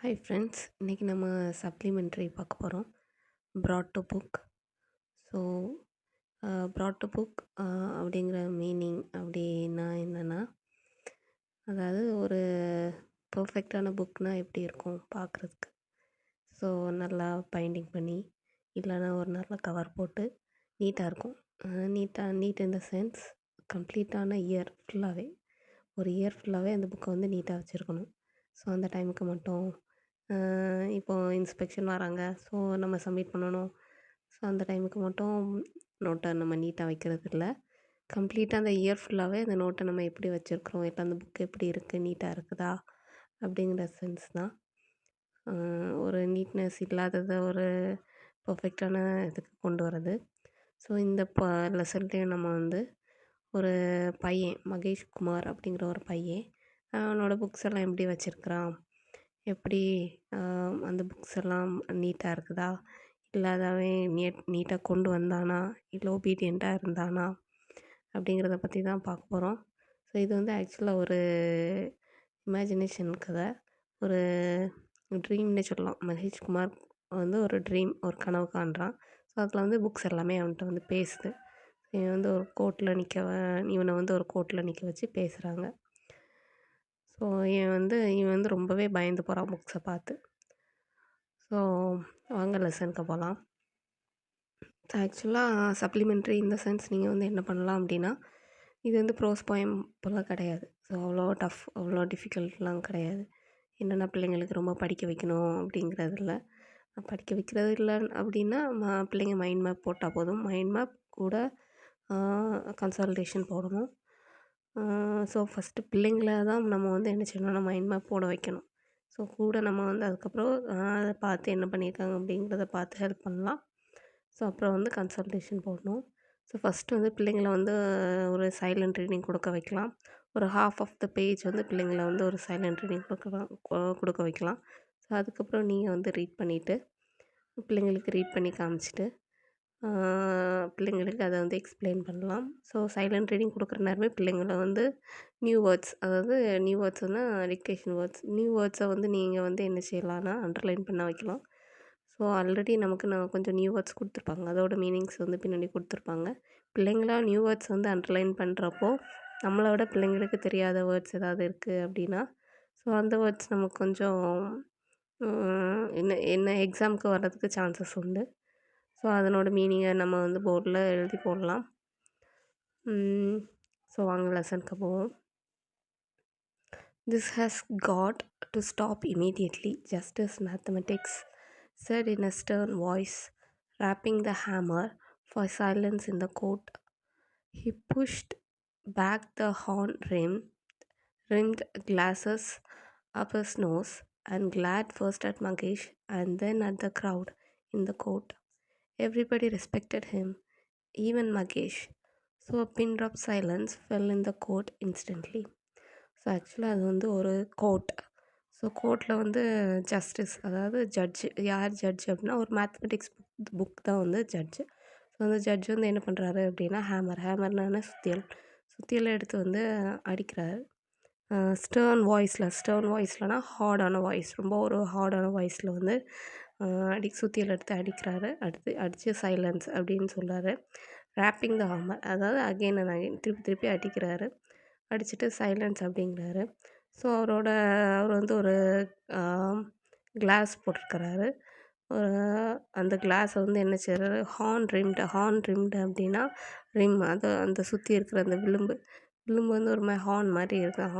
Hi friends, இன்றைக்கி நம்ம supplementary பார்க்க போகிறோம். Broad to book. So broad to book அப்படிங்கிற மீனிங் அப்படின்னா என்னென்னா, அதாவது ஒரு பர்ஃபெக்டான புக்னால் எப்படி இருக்கும் பார்க்குறதுக்கு. ஸோ நல்லா பைண்டிங் பண்ணி, இல்லைன்னா ஒரு நல்ல கவர் போட்டு நீட்டாக இருக்கும். நீட் இன் த சென்ஸ் கம்ப்ளீட்டான இயர் ஃபுல்லாகவே, ஒரு இயர் ஃபுல்லாகவே அந்த புக்கை வந்து நீட்டாக வச்சுருக்கணும். ஸோ அந்த டைமுக்கு மட்டும் இப்போ இன்ஸ்பெக்ஷன் வராங்க, ஸோ நம்ம சப்மிட் பண்ணணும். ஸோ அந்த டைமுக்கு மட்டும் நோட்டை நம்ம நீட்டாக வைக்கிறது இல்லை. கம்ப்ளீட்டாக அந்த இயர் ஃபுல்லாகவே அந்த நோட்டை நம்ம எப்படி வச்சுருக்குறோம், இல்லை அந்த புக் எப்படி இருக்குது, நீட்டாக இருக்குதா அப்படிங்கிற சென்ஸ் தான். ஒரு நீட்னஸ் இல்லாததை ஒரு பர்ஃபெக்டான இதுக்கு கொண்டு வர்றது. ஸோ இந்த லெசன்லேயும் நம்ம வந்து ஒரு பையன் மகேஷ் குமார் அப்படிங்கிற ஒரு பையன் அவனோட புக்ஸ் எல்லாம் எப்படி வச்சுருக்கிறான், எப்படி அந்த புக்ஸ் எல்லாம் நீட்டாக இருக்குதா, இல்லை அதாவே நீட்டாக கொண்டு வந்தானா, இல்லை ஒபீடியண்ட்டாக இருந்தானா அப்படிங்கிறத பற்றி தான் பார்க்க போகிறோம். ஸோ இது வந்து ஆக்சுவலாக ஒரு இமேஜினேஷன் கதை, ஒரு ட்ரீம்னே சொல்லலாம். மகேஷ் குமார் வந்து ஒரு ட்ரீம், ஒரு கனவு காண்றான். ஸோ அதில் வந்து புக்ஸ் எல்லாமே அவன்கிட்ட வந்து பேசுது. இவன் வந்து ஒரு கோர்ட்டில் இவனை வந்து ஒரு கோர்ட்டில் நிற்க வச்சு பேசுகிறாங்க. ஸோ இவன் வந்து ரொம்பவே பயந்து போகிறான் புக்ஸை பார்த்து. ஸோ வாங்க லெசனுக்கு போகலாம். ஆக்சுவலாக சப்ளிமெண்ட்ரி இந்த சென்ஸ் நீங்கள் வந்து என்ன பண்ணலாம் அப்படின்னா, இது வந்து ப்ரோஸ் போயம் போல் கிடையாது. ஸோ அவ்வளோ டஃப், அவ்வளோ டிஃபிகல்ட்லாம் கிடையாது. என்னென்னா பிள்ளைங்களுக்கு ரொம்ப படிக்க வைக்கணும் அப்படிங்கிறது இல்லை. படிக்க வைக்கிறது இல்லை அப்படின்னா பிள்ளைங்க மைண்ட் மேப் போட்டால் போதும். மைண்ட் மேப் கூட கன்சல்டேஷன் போடணும். ஸோ ஃபஸ்ட்டு பிள்ளைங்கள தான் நம்ம வந்து என்ன செய்யணும்னா மைண்ட் மேப் போட வைக்கணும். ஸோ கூட நம்ம வந்து அதுக்கப்புறம் அதை பார்த்து என்ன பண்ணியிருக்காங்க அப்படிங்கிறத பார்த்து ஹெல்ப் பண்ணலாம். ஸோ அப்புறம் வந்து கன்சல்டேஷன் போடணும். ஸோ ஃபஸ்ட்டு வந்து பிள்ளைங்கள வந்து ஒரு சைலண்ட் ரீடிங் கொடுக்க வைக்கலாம். ஒரு ஹாஃப் ஆஃப் த பேஜ் வந்து பிள்ளைங்கள வந்து ஒரு சைலண்ட் ரீடிங் கொடுக்க வைக்கலாம். ஸோ அதுக்கப்புறம் நீங்கள் வந்து ரீட் பண்ணிவிட்டு பிள்ளைங்களுக்கு ரீட் பண்ணி காமிச்சிட்டு பிள்ளைங்களுக்கு அதை வந்து எக்ஸ்பிளைன் பண்ணலாம். ஸோ சைலண்ட் ரீடிங் கொடுக்குற நேரமே பிள்ளைங்கள வந்து நியூ வேர்ட்ஸ், அதாவது நியூ வேர்ட்ஸ்னால் டிக்டேஷன் வேர்ட்ஸ், நியூ வேர்ட்ஸை வந்து நீங்கள் வந்து என்ன செய்யலாம்னா அண்டர்லைன் பண்ண வைக்கலாம். ஸோ ஆல்ரெடி நான் கொஞ்சம் நியூ வேர்ட்ஸ் கொடுத்துருப்பாங்க, அதோட மீனிங்ஸ் வந்து பின்னாடி கொடுத்துருப்பாங்க. பிள்ளைங்களா நியூ வேர்ட்ஸ் வந்து அண்டர்லைன் பண்ணுறப்போ நம்மளை விட பிள்ளைங்களுக்கு தெரியாத வேர்ட்ஸ் ஏதாவது இருக்குது அப்படின்னா, ஸோ அந்த வேர்ட்ஸ் நமக்கு கொஞ்சம் என்ன என்ன எக்ஸாமுக்கு வர்றதுக்கு சான்சஸ் உண்டு. ஸோ அதனோட மீனிங்கை நம்ம வந்து போர்டில் எழுதி போடலாம். ஸோ வாங்க லெசனுக்கு போவோம். This has got to stop immediately, just as mathematics said in a stern voice, rapping the hammer for silence in the court. He pushed back the rimmed glasses up his nose and glared first at Magesh and then at the crowd in the court. Everybody respected him, even Magesh. So a pin drop silence fell in the court instantly. So ஆக்சுவலாக அது வந்து ஒரு court. So கோர்ட்டில் வந்து justice, அதாவது judge. யார் judge அப்படின்னா ஒரு மேத்தமெட்டிக்ஸ் புக் தான் வந்து ஜட்ஜு. ஸோ அந்த ஜட்ஜ் வந்து என்ன பண்ணுறாரு அப்படின்னா ஹேமர்னான சுத்தியல் எடுத்து வந்து அடிக்கிறாரு. ஸ்டர்ன் வாய்ஸ்லனா ஹார்டான வாய்ஸ், ரொம்ப ஒரு ஹார்டான வாய்ஸில் வந்து சுத்தியல் எடுத்து அடிக்கிறாரு. அடித்து சைலன்ஸ் அப்படின்னு சொல்கிறாரு. ரேப்பிங் த ஹாமர், அதாவது அகெயின் அண்ட் அகெயின் திருப்பி அடிக்கிறாரு. அடிச்சுட்டு சைலன்ஸ் அப்படிங்கிறாரு. ஸோ அவர் வந்து ஒரு கிளாஸ் போட்டிருக்கிறாரு. அந்த கிளாஸை வந்து என்ன செய்கிறாரு, ஹார்ன் ரிம்டு அப்படின்னா அது அந்த சுற்றி இருக்கிற அந்த விளிம்பு வந்து ஒரு மாதிரி ஹார்ன் மாதிரி இருக்குது.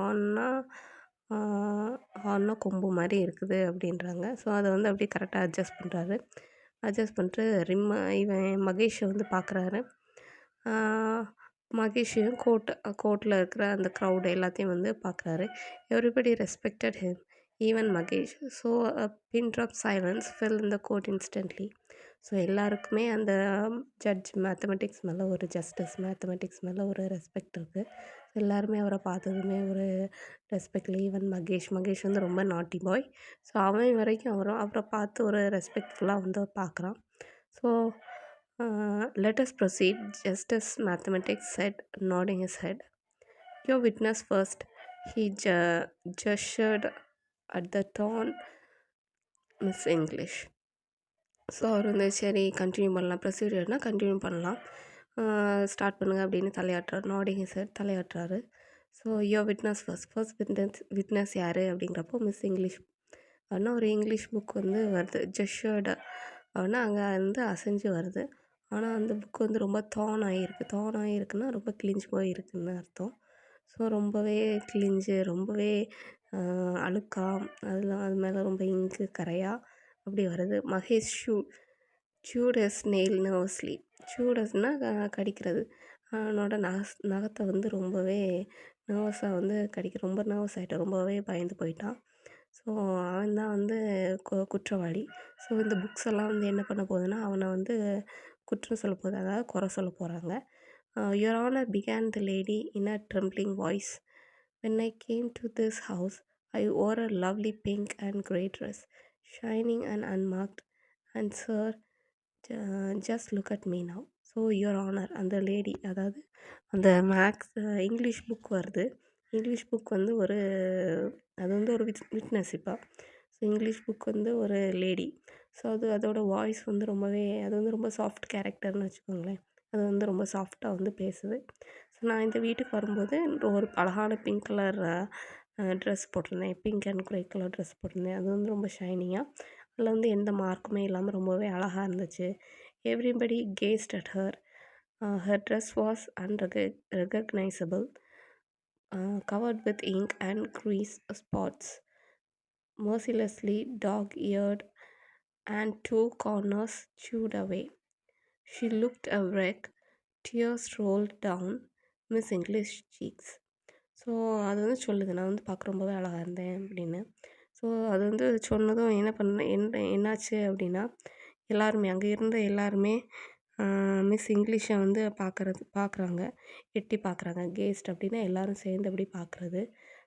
ஹார்ன்னா கொம்பு மாதிரி இருக்குது அப்படின்றாங்க. ஸோ அதை வந்து அப்படியே கரெக்டாக அட்ஜஸ்ட் பண்ணிட்டு இவன் மகேஷை வந்து பார்க்குறாரு. மகேஷையும் கோர்ட்டில் இருக்கிற அந்த க்ரௌட் எல்லாத்தையும் வந்து பார்க்குறாரு. Everybody respected him, even Mahesh. So a pin drop silence fell in the court instantly. So எல்லாருக்குமே அந்த ஜட்ஜ் மேத்தமெட்டிக்ஸ் மேலே ஒரு மேத்தமெட்டிக்ஸ் மேலே ஒரு ரெஸ்பெக்ட் இருக்குது. எல்லாருமே அவரை பார்த்ததுமே ஒரு ரெஸ்பெக்டில், ஈவன் மகேஷ் வந்து ரொம்ப நாட்டி பாய். ஸோ அவன் வரைக்கும் அவரை பார்த்து ஒரு ரெஸ்பெக்ட்ஃபுல்லாக வந்து பார்க்குறான். So let us proceed, just as mathematics said, nodding his head. Your witness first. He gestured at the Miss English. So அவர் வந்து சரி கண்டினியூ பண்ணலாம், ப்ரொசீடியர்னா கண்டினியூ பண்ணலாம், ஸ்டார்ட் பண்ணுங்க அப்படின்னு தலையாட்டுறாரு. நாடிங் ஹிஸ் ஹெட், தலையாட்டுறாரு. So your witness first witness யார் அப்படிங்கிறப்போ மிஸ் இங்கிலீஷ் அப்படின்னா ஒரு இங்கிலீஷ் புக் வந்து வருது. ஜெஷர்டு அப்படின்னா அங்கே வந்து அசைஞ்சு வருது. ஆனால் அந்த புக் வந்து ரொம்ப தான் ஆகிருக்கு. தான் ஆகிருக்குன்னா ரொம்ப கிழிஞ்சு போயிருக்குன்னு அர்த்தம். ஸோ ரொம்பவே கிழிஞ்சு, ரொம்பவே அழுக்கா, அது மேலே ரொம்ப இங்கு கரையா அப்படி வருது. Mahesh chewed his nail nervously. ச்சூடஸ்னால் கடிக்கிறது. அவனோட நகத்தை வந்து ரொம்பவே நர்வஸாக வந்து ரொம்ப நர்வஸ் ஆகிட்டான், ரொம்பவே பயந்து போயிட்டான். ஸோ அவன் தான் வந்து குற்றவாளி. ஸோ இந்த புக்ஸ் எல்லாம் வந்து என்ன பண்ண போகுதுன்னா அவனை வந்து குற்றம் சொல்ல போகுது, அதாவது குறை சொல்ல போகிறாங்க. Your honour began the lady in a trembling voice. When I came to this house, I wore a lovely pink and grey dress, shining and unmarked. And sir, just look at me now. So your honour, அந்த lady, அதாவது அந்த maths English book வருது. English book வந்து அது வந்து ஒரு witness இப்போ. So English book வந்து ஒரு லேடி. ஸோ அதோட வாய்ஸ் வந்து அது வந்து ரொம்ப சாஃப்ட் கேரக்டர்னு வச்சுக்கோங்களேன். அது வந்து ரொம்ப சாஃப்டாக வந்து பேசுது. ஸோ நான் இந்த வீட்டுக்கு வரும்போது ஒரு அழகான பிங்க் கலர் ட்ரெஸ் போட்டிருந்தேன். Pink and grey colour dress போட்டிருந்தேன். அது வந்து ரொம்ப ஷைனிங்காக, அதில் வந்து எந்த மார்க்குமே இல்லாமல் ரொம்பவே அழகாக இருந்துச்சு. Everybody gasped at her. Her dress was unrecognizable, covered with ink and grease spots, mercilessly dog-eared, and two corners chewed away. She looked a wreck. Tears rolled down Miss English cheeks. So அது வந்து சொல்லுது, நான் வந்து பார்க்க ரொம்பவே அழகாக இருந்தேன் அப்படின்னு. ஸோ அது வந்து சொன்னதும் என்னாச்சு அப்படின்னா, எல்லாருமே அங்கே இருந்த எல்லாருமே மிஸ் இங்கிலீஷை வந்து பார்க்குறாங்க, எட்டி பார்க்குறாங்க. கெஸ்ட் அப்படின்னா எல்லோரும் சேர்ந்து அப்படி பார்க்குறது.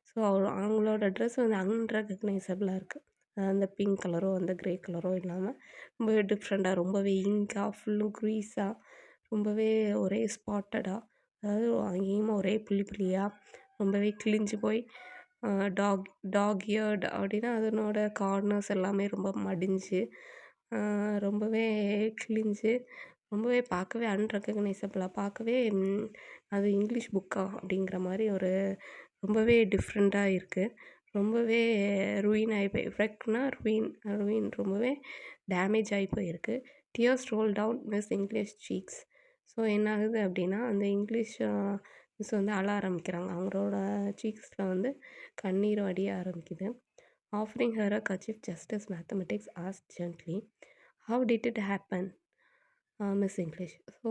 ஸோ அவங்களோட ட்ரெஸ் வந்து அன்ரெகக்னைசபிளாக இருக்குது. அந்த பிங்க் கலரோ அந்த க்ரே கலரோ இல்லாமல் ரொம்பவே டிஃப்ரெண்ட்டாக, ரொம்பவே இங்காக, ஃபுல்லும் க்ரீஸாக, ரொம்பவே ஒரே ஸ்பாட்டடாக, அதாவது அங்கேயுமா ஒரே புள்ளி புள்ளியாக, ரொம்பவே கிழிஞ்சு போய் டாக் இயர்ட் அப்படின்னா அதனோட கார்னர்ஸ் எல்லாமே ரொம்ப மடிஞ்சு, ரொம்பவே கிழிஞ்சு, ரொம்பவே பார்க்கவே அன்ரெகக்னைசபிளாக, பார்க்கவே அது இங்கிலீஷ் புக்கா அப்படிங்கிற மாதிரி ரொம்பவே டிஃப்ரெண்ட்டாக இருக்குது. ரொம்பவே ரூயின் ஆகி போய் ரெக்னா ரூயின் ரொம்பவே டேமேஜ் ஆகி போயிருக்கு. Tears roll down Miss English cheeks. So என்ன ஆகுது அப்படின்னா அந்த இங்கிலீஷ் மிஸ் வந்து அழ ஆரம்பிக்கிறாங்க. அவங்களோட சீக்ஸில் வந்து கண்ணீர் வடிய ஆரம்பிக்குது. Offering her a handkerchief just as Mathematics asked gently, how did it happen Miss English. So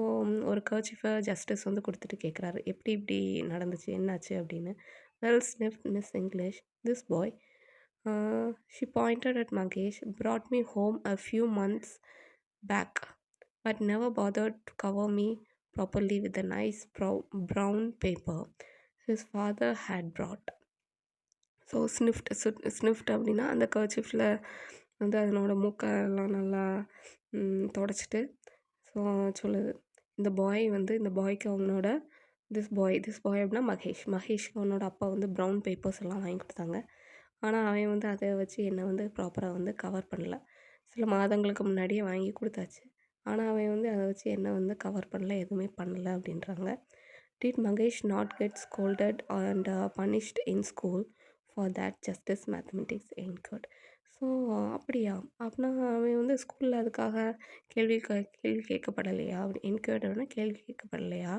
ஒரு கர்ச்சீஃபை ஜஸ்டிஸ் வந்து கொடுத்துட்டு கேட்குறாரு, இப்படி நடந்துச்சு, என்னாச்சு அப்படின்னு. Well sniffed Miss English, this boy, she pointed at Magesh, brought me home a few months back, but never bothered to cover me properly with the nice brown paper his father had brought. So sniffed அப்படின்னா அந்த கர்ச்சீஃபில் வந்து அதனோட மூக்கெல்லாம் நல்லா தொடச்சிட்டு so சொல்லுது. இந்த பாய்க்கு அவனோட திஸ் பாய் அப்படின்னா மகேஷ்க்கு அவனோட அப்பா வந்து ப்ரௌன் பேப்பர்ஸ் எல்லாம் வாங்கி கொடுத்தாங்க. ஆனால் அவன் வந்து அதை வச்சு என்னை வந்து ப்ராப்பராக வந்து கவர் பண்ணல. சில மாதங்களுக்கு முன்னாடியே வாங்கி கொடுத்தாச்சு, ஆனால் அவன் வந்து அதை வச்சு என்னை வந்து கவர் பண்ணல, எதுவுமே பண்ணலை அப்படின்றாங்க. Did Mahesh not get scolded and punished in school for that Justice Mathematics enquired. So அப்படியா, அப்படின்னா அவன் வந்து ஸ்கூலில் அதுக்காக கேள்வி கேட்கப்படலையா? அப்படி என்கர்டுன்னா கேள்வி கேட்கப்படலையா,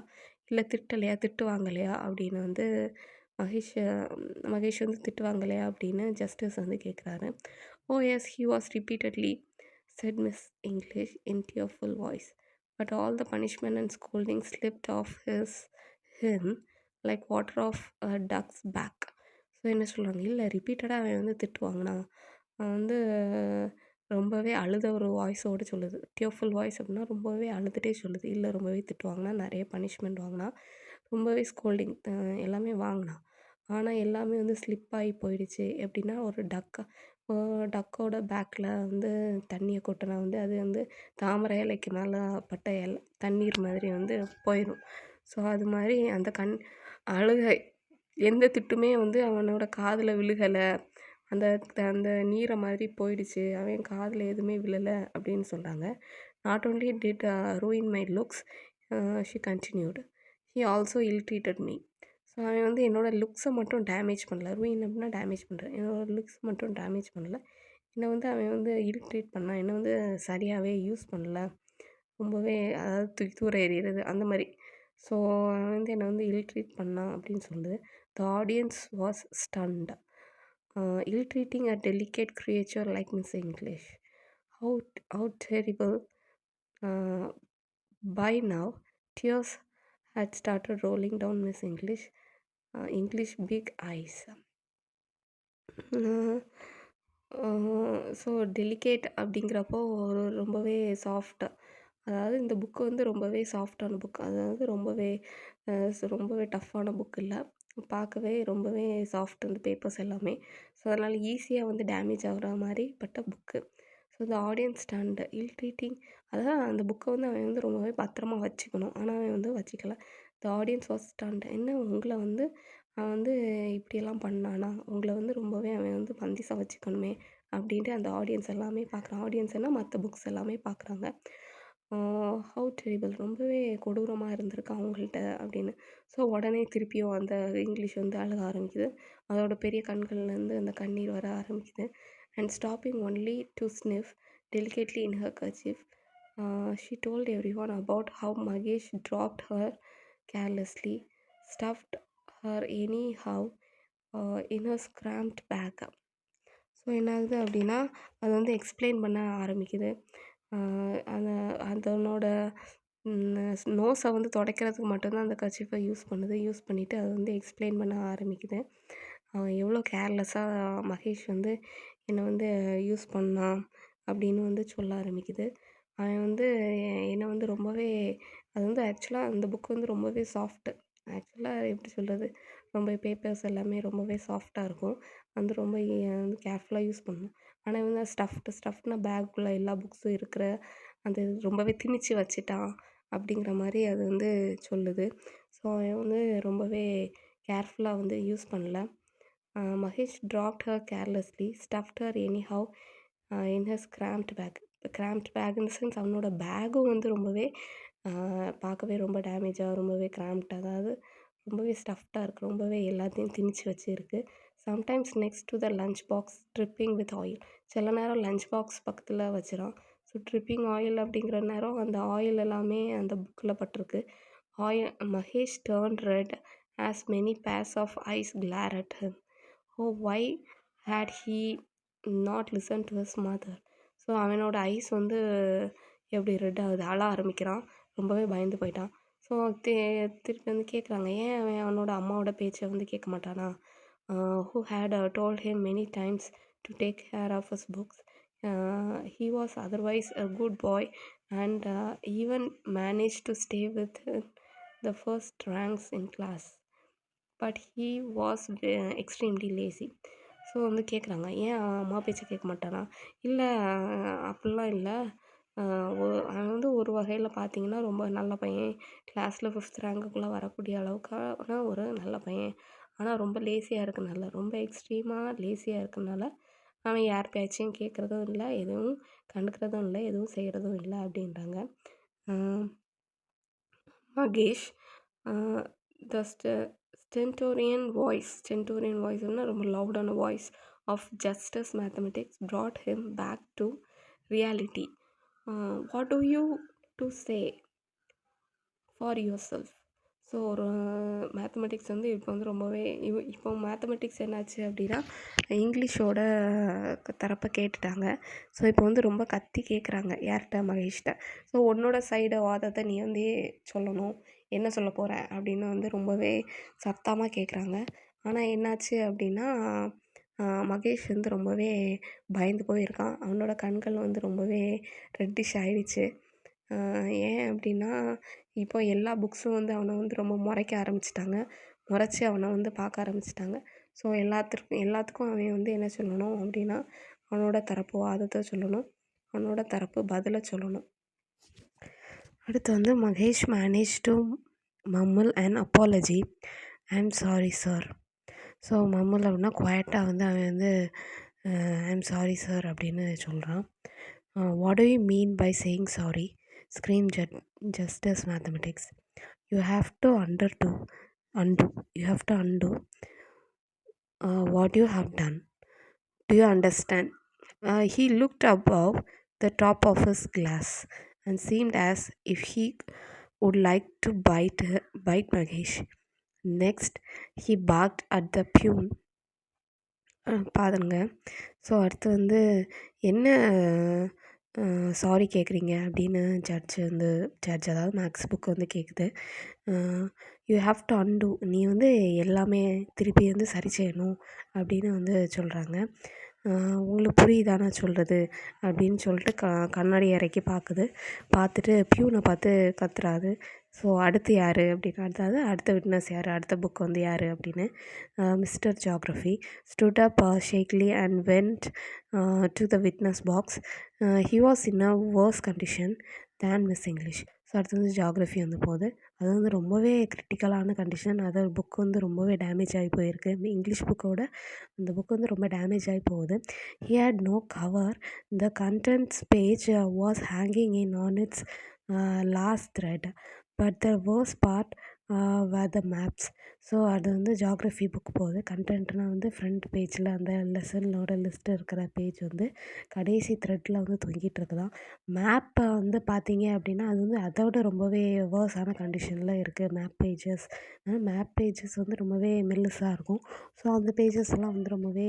இல்லை திட்டு வாங்கலையா அப்படின்னு வந்து மகேஷ் வந்து திட்டு வாங்கலையா அப்படின்னு ஜஸ்டிஸ் வந்து கேட்குறாரு. Oh yes, he was repeatedly, said Miss English in tearful voice, but all the punishment and scolding slipped off him like water off a duck's back. So என்ன சொல்கிறாங்க, இல்லை ரிப்பீட்டடாக அவன் வந்து திட்டு வாங்கினான். அவன் வந்து ரொம்பவே அழுத ஒரு வாய்ஸோடு சொல்லுது. டியர்ஃபுல் வாய்ஸ் அப்படின்னா ரொம்பவே அழுதுகிட்டே சொல்லுது. இல்லை ரொம்பவே திட்டு வாங்கினா, நிறைய பனிஷ்மெண்ட் வாங்கினா, ரொம்பவே ஸ்கோல்டிங் எல்லாமே வாங்கினான். ஆனால் எல்லாமே வந்து ஸ்லிப் ஆகி போயிடுச்சு. எப்படின்னா ஒரு டக்கோட பேக்கில் வந்து தண்ணியை கொட்டினா வந்து அது வந்து தாமரை இலைக்கு மேலே பட்ட தண்ணீர் மாதிரி வந்து போயிடும். ஸோ அது மாதிரி அந்த அழுகை, எந்த திட்டுமே வந்து அவனோட காதில் விழுகலை, அந்த அந்த நீர மாதிரி போயிடுச்சு. அவன் காதுல எதுவுமே விழல அப்படின்னு சொல்றாங்க. Not only did ruin my looks, she continued. He also ill treated me. So அவன் வந்து என்னோட லுக்ஸை மட்டும் டேமேஜ் பண்ணல. ரூயின் அப்படின்னா டேமேஜ் பண்ணுறேன். என்னோட லுக்ஸ் மட்டும் டேமேஜ் பண்ணல. என்னை வந்து அவன் வந்து இரிட்டேட் பண்ணான். என்னை வந்து சரியாகவே யூஸ் பண்ணல. ரொம்பவே அதாவது தூக்கி தூர எறிகிறது அந்த மாதிரி. ஸோ அவன் வந்து என்னை வந்து இரிட்டேட் பண்ணான் அப்படின்னு சொல்லுது. The audience was stunt. Ill-treating a delicate creature like Miss English. How terrible. Uh, by now, tears had started rolling down Miss English big eyes. So delicate அப்படிங்கிறப்போ ஒரு ரொம்பவே சாஃப்டாக, அதாவது இந்த புக்கு வந்து ரொம்பவே சாஃப்டான புக். அதாவது ரொம்பவே டஃப்பான புக் இல்லை. பார்க்கவே ரொம்பவே சாஃப்ட் இந்த பேப்பர்ஸ் எல்லாமே. ஸோ அதனால் ஈஸியாக வந்து டேமேஜ் ஆகுற மாதிரி பட்ட புக்கு. ஸோ இந்த ஆடியன்ஸ் ஸ்டாண்ட் இல் ட்ரீட்டிங், அதான் அந்த புக்கை வந்து அவன் வந்து ரொம்பவே பத்திரமா வச்சுக்கணும். ஆனால் அவன் வந்து வச்சுக்கல. The audience was stand. என்ன உங்களை வந்து அவன் வந்து இப்படியெல்லாம் பண்ணானா, உங்களை வந்து ரொம்பவே அவன் வந்து பந்திசா வச்சுக்கணுமே அப்படின்ட்டு அந்த ஆடியன்ஸ் எல்லாமே பார்க்குறான். ஆடியன்ஸ்னா மற்ற புக்ஸ் எல்லாமே பார்க்குறாங்க. ஹவு டெரிபிள், ரொம்பவே கொடூரமாக இருந்திருக்கு அவங்கள்ட்ட அப்படின்னு. ஸோ உடனே திருப்பியும் அந்த இங்கிலீஷ் வந்து அழுக ஆரம்பிக்குது. அதோட பெரிய கண்கள்லேருந்து அந்த கண்ணீர் வர ஆரம்பிக்குது. And stopping only to sniff delicately in her kerchief, she told everyone about how Magesh dropped her carelessly, stuffed her anyhow in her cramped bag. So என்ன ஆகுது அப்படின்னா, அது வந்து எக்ஸ்பிளைன் பண்ண ஆரம்பிக்குது. அந்த அதனோட நோஸை வந்து துடைக்கிறதுக்கு மட்டும்தான் அந்த கர்ச்சீஃபை யூஸ் பண்ணுது. யூஸ் பண்ணிவிட்டு அது வந்து எக்ஸ்பிளைன் பண்ண ஆரம்பிக்குது. எவ்வளோ கேர்லெஸ்ஸாக மகேஷ் வந்து என்னை வந்து யூஸ் பண்ணான் அப்படின்னு வந்து சொல்ல ஆரம்பிக்குது. அவன் வந்து என்னை வந்து ரொம்பவே, அது வந்து ஆக்சுவலாக அந்த புக் வந்து ரொம்பவே சாஃப்ட்டு. ஆக்சுவலாக எப்படி சொல்கிறது, ரொம்ப பேப்பர்ஸ் எல்லாமே ரொம்பவே சாஃப்டாக இருக்கும். வந்து ரொம்ப வந்து கேர்ஃபுல்லாக யூஸ் பண்ணணும். ஆனால் இவன் வந்து ஸ்டஃப்ட்னா பேக்குள்ளே எல்லா புக்ஸும் இருக்கிற அந்த ரொம்பவே திணிச்சு வச்சுட்டான் அப்படிங்கிற மாதிரி அது வந்து சொல்லுது. ஸோ அவன் வந்து ரொம்பவே கேர்ஃபுல்லாக வந்து யூஸ் பண்ணல. Mahesh dropped her carelessly, stuffed her anyhow in her crammed bag. Crammed bag in the sense அவனோட பேக்கும் வந்து ரொம்பவே பார்க்கவே ரொம்ப டேமேஜாக, ரொம்பவே கிராம்ப்ட், அதாவது ரொம்பவே ஸ்டஃப்டாக இருக்குது. ரொம்பவே எல்லாத்தையும் திணிச்சு வச்சுருக்கு. Sometimes next to the lunch box tripping with oil. சில நேரம் லஞ்ச் பாக்ஸ் பக்கத்தில் வச்சிடான். ஸோ ட்ரிப்பிங் ஆயில் அப்படிங்கிற நேரம் அந்த ஆயில் எல்லாமே அந்த புக்கில் பட்டிருக்கு. Mahesh turn red as many pairs of eyes glare at him. Oh, why had he not listened to his mother? So அவனோட ஐஸ் வந்து எப்படி ரெட் ஆகுது, அழ ஆரம்பிக்கிறான். ரொம்பவே பயந்து போயிட்டான். ஸோ திருப்பி வந்து கேட்குறாங்க, ஏன் அவன் அவனோட அம்மாவோட பேச்சை வந்து கேட்க மாட்டானா? Who had told him many times to take care of his books. He was otherwise a good boy and even managed to stay within the first ranks in class. But he was extremely lazy. So வந்து கேட்குறாங்க, ஏன் அவன் அம்மா பேச்சை கேட்க மாட்டானா? இல்லை, அப்படிலாம் இல்லை. அவன் வந்து ஒரு வகையில் பார்த்தீங்கன்னா ரொம்ப நல்ல பையன். கிளாஸில் 5th ரேங்க்குள்ளே வரக்கூடிய அளவுக்கான ஒரு நல்ல பையன். ஆனால் ரொம்ப லேசியாக இருக்கனால, ரொம்ப எக்ஸ்ட்ரீமாக லேசியாக இருக்கனால அவன் யார் பேச்சையும் கேட்குறதும் இல்லை, எதுவும் கண்டுக்கிறதும் இல்லை, எதுவும் செய்கிறதும் இல்லை அப்படின்றாங்க. மகேஷ் த ஸ்டென்டோரியன் வாய்ஸ்னா ரொம்ப லவுடான voice of Justice Mathematics brought him back to reality. What do you to say for yourself? So ஒரு மேத்தமெட்டிக்ஸ் வந்து இப்போ வந்து ரொம்பவே இப்போ மேத்தமெட்டிக்ஸ் என்னாச்சு அப்படின்னா, இங்கிலீஷோட தரப்பை கேட்டுட்டாங்க. ஸோ இப்போ வந்து ரொம்ப கத்தி கேட்குறாங்க. யார்கிட்ட? மகேஷ்கிட்ட. ஸோ உன்னோட சைடு வாதத்தை நீ வந்து சொல்லணும், என்ன சொல்ல போகிற அப்படின்னு வந்து ரொம்பவே சத்தமாக கேட்குறாங்க. ஆனால் என்னாச்சு அப்படின்னா, மகேஷ் வந்து ரொம்பவே பயந்து போயிருக்கான். அவனோட கண்கள் வந்து ரொம்பவே ரெட்டிஷ் ஆயிடுச்சு. ஏன் அப்படின்னா, இப்போ எல்லா புக்ஸும் வந்து அவனை வந்து ரொம்ப முறைக்க ஆரம்பிச்சிட்டாங்க. முறைச்சி அவனை வந்து பார்க்க ஆரம்பிச்சிட்டாங்க. ஸோ எல்லாத்துக்கும் அவன் வந்து என்ன சொல்லணும் அப்படின்னா, அவனோட தரப்பு வாதத்தை சொல்லணும், அவனோட தரப்பு பதிலை சொல்லணும். அடுத்து வந்து Mahesh manage to mumble and apology. I am sorry sir. So mumble அப்படின்னா குவைட்டாக வந்து அவன் வந்து ஐ எம் சாரி சார் அப்படின்னு சொல்கிறான். What do you mean by saying sorry scream Justice Mathematics. You have to undo. You have to undo what you have done. Do you understand? He looked above the top of his glass and seemed as if he would like to bite Mahesh. Next, he barked at the peon. பாருங்க. So அடுத்து வந்து என்ன sorry கேட்குறீங்க அப்படின்னு judge அதாவது maths book வந்து கேட்குது. You have to undo, நீ வந்து எல்லாமே திருப்பி வந்து சரி செய்யணும் அப்படின்னு வந்து சொல்கிறாங்க. உங்களுக்கு புரியுதா நான் சொல்கிறது அப்படின்னு சொல்லிட்டு கண்ணாடி இறக்கி பார்த்துட்டு பியூனை பார்த்து கத்துறாரு. ஸோ அடுத்து யார் அப்படின்னு அடுத்த விட்னஸ் யார், அடுத்த புக் வந்து யார் அப்படின்னு. Mister Geography stood up shakily and went to the witness box. He was in a worse condition than Miss English. So அடுத்து வந்து ஜியாகிரஃபி வந்து போகுது. அது வந்து ரொம்பவே கிரிட்டிக்கலான கண்டிஷன். அதாவது புக் வந்து ரொம்பவே டேமேஜ் ஆகி போயிருக்கு. இங்கிலீஷ் புக்கோட அந்த புக் வந்து ரொம்ப டேமேஜ் ஆகி போகுது. He had no cover. The contents page was hanging in on its last thread. But the worst part were the maps. So அது வந்து ஜியாகிரஃபி புக் போகுது. கண்டென்ட்னால் வந்து ஃப்ரண்ட் பேஜில் அந்த லெசனோட லிஸ்ட் இருக்கிற பேஜ் வந்து கடைசி த்ரெட்டில் வந்து தொங்கிட்டு இருக்குதாம். மேப்பை வந்து பார்த்தீங்க அப்படின்னா அது வந்து அதை விட ரொம்பவே வேர்ஸான கண்டிஷனில் இருக்குது மேப் பேஜஸ். மேப் பேஜஸ் வந்து ரொம்பவே மெல்லிசாக இருக்கும். ஸோ அந்த பேஜஸ் எல்லாம் வந்து ரொம்பவே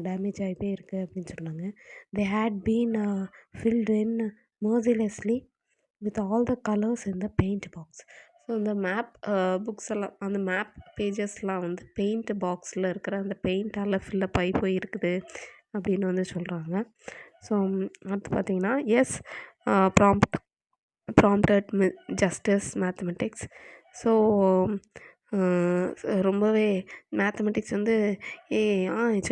டேமேஜ் ஆகிட்டே இருக்குது அப்படின்னு சொன்னாங்க. They had been filled in mercilessly with all the colours in the paint box. So இந்த மேப் புக்ஸ் எல்லாம் அந்த மேப் பேஜஸ்லாம் வந்து பெயிண்ட் பாக்ஸில் இருக்கிற அந்த பெயிண்டால் ஃபில்லப் ஆகி போயிருக்குது அப்படின்னு வந்து சொல்கிறாங்க. ஸோ அடுத்து பார்த்திங்கன்னா yes prompted Justice Mathematics. So ரொம்பவே மேத்தமெட்டிக்ஸ் வந்து